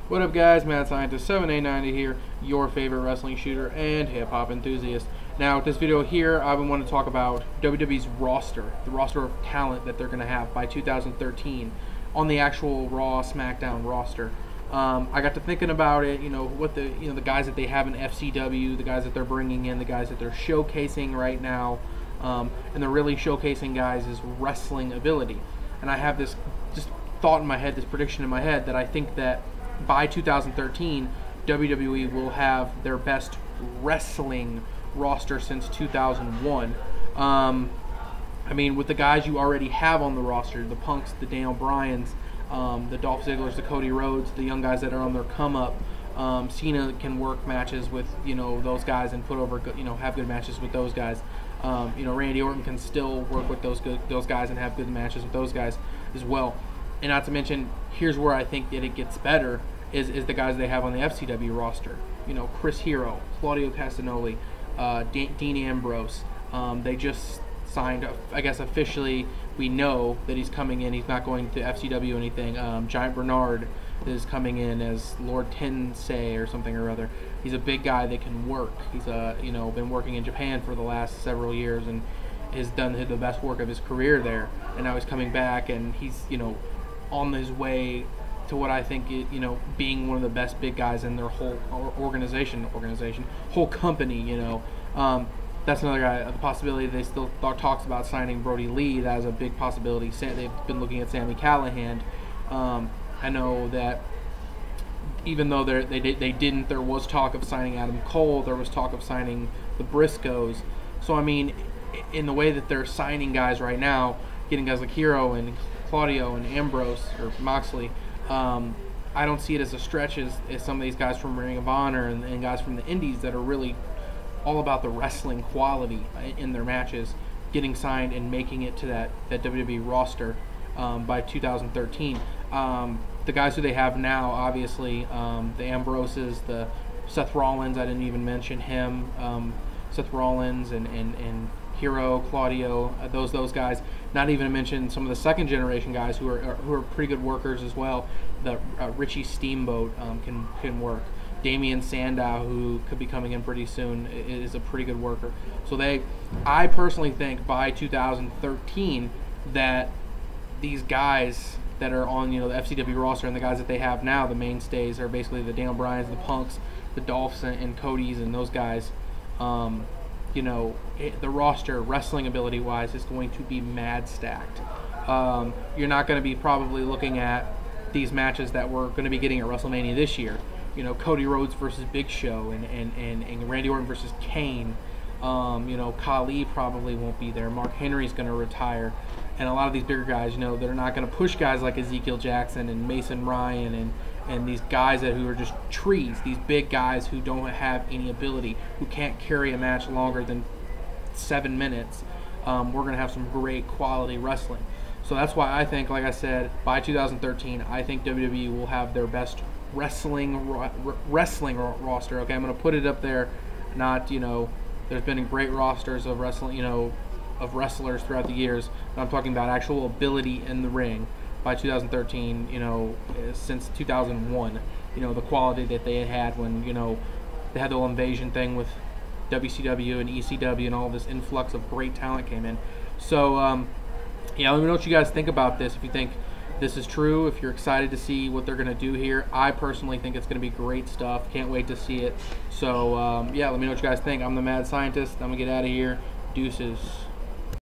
What up, guys? Mad Scientist 7890 here, your favorite wrestling shooter and hip-hop enthusiast. Now, with this video here, I want to talk about WWE's roster, the roster of talent that they're going to have by 2013 on the actual Raw, SmackDown roster. I got to thinking about it, what the guys that they have in FCW, the guys that they're bringing in, the guys that they're showcasing right now, and they're really showcasing guys' wrestling ability. And I have this just thought in my head, this prediction in my head, that I think that by 2013, WWE will have their best wrestling roster since 2001. I mean, with the guys you already have on the roster, the Punks, the Daniel Bryans, the Dolph Ziglers, the Cody Rhodes, the young guys that are on their come up. Cena can work matches with those guys and put over have good matches with those guys. Randy Orton can still work with those guys and have good matches with those guys as well. And not to mention, here's where I think that it gets better, is the guys they have on the FCW roster. Chris Hero, Claudio Castagnoli, Dean Ambrose. They just signed, I guess officially, we know that he's coming in. He's not going to FCW or anything. Giant Bernard is coming in as Lord Tensei or something or other. He's a big guy that can work. He's been working in Japan for the last several years and has done the best work of his career there. And now he's coming back, and he's on his way to what I think being one of the best big guys in their whole organization, whole company. That's another guy. The possibility they still talks about signing Brody Lee. That is a big possibility. They've been looking at Sami Callihan. I know that even though they didn't, there was talk of signing Adam Cole. There was talk of signing the Briscoes. So I mean, in the way that they're signing guys right now, getting guys like Hero and Claudio and Ambrose or Moxley, I don't see it as a stretch as some of these guys from Ring of Honor and guys from the Indies that are really all about the wrestling quality in their matches, getting signed and making it to that WWE roster by 2013. The guys who they have now, obviously, the Ambroses, the Seth Rollins, I didn't even mention him, Seth Rollins and Hero, Claudio, those guys. Not even to mention some of the second generation guys who are pretty good workers as well. The Richie Steamboat can work. Damian Sandow, who could be coming in pretty soon, is a pretty good worker. So I personally think by 2013 that these guys that are on the FCW roster and the guys that they have now, the mainstays, are basically the Daniel Bryans, the Punks, the Dolphs, and Codys, and those guys. The roster, wrestling ability wise, is going to be mad stacked. You're not going to be probably looking at these matches that we're going to be getting at WrestleMania this year. Cody Rhodes versus Big Show and Randy Orton versus Kane. Khali probably won't be there. Mark Henry's going to retire. And a lot of these bigger guys, they're not going to push guys like Ezekiel Jackson and Mason Ryan and these guys who are just trees, these big guys who don't have any ability, who can't carry a match longer than 7 minutes. We're going to have some great quality wrestling. So that's why I think, like I said, by 2013, I think WWE will have their best wrestling roster. Okay, I'm going to put it up there. Not, there's been great rosters of wrestling, of wrestlers throughout the years. But I'm talking about actual ability in the ring. By 2013, since 2001, the quality that they had when, they had the whole invasion thing with WCW and ECW and all this influx of great talent came in. So, let me know what you guys think about this. If you think this is true, if you're excited to see what they're going to do here. I personally think it's going to be great stuff. Can't wait to see it. So, let me know what you guys think. I'm the Mad Scientist. I'm going to get out of here. Deuces.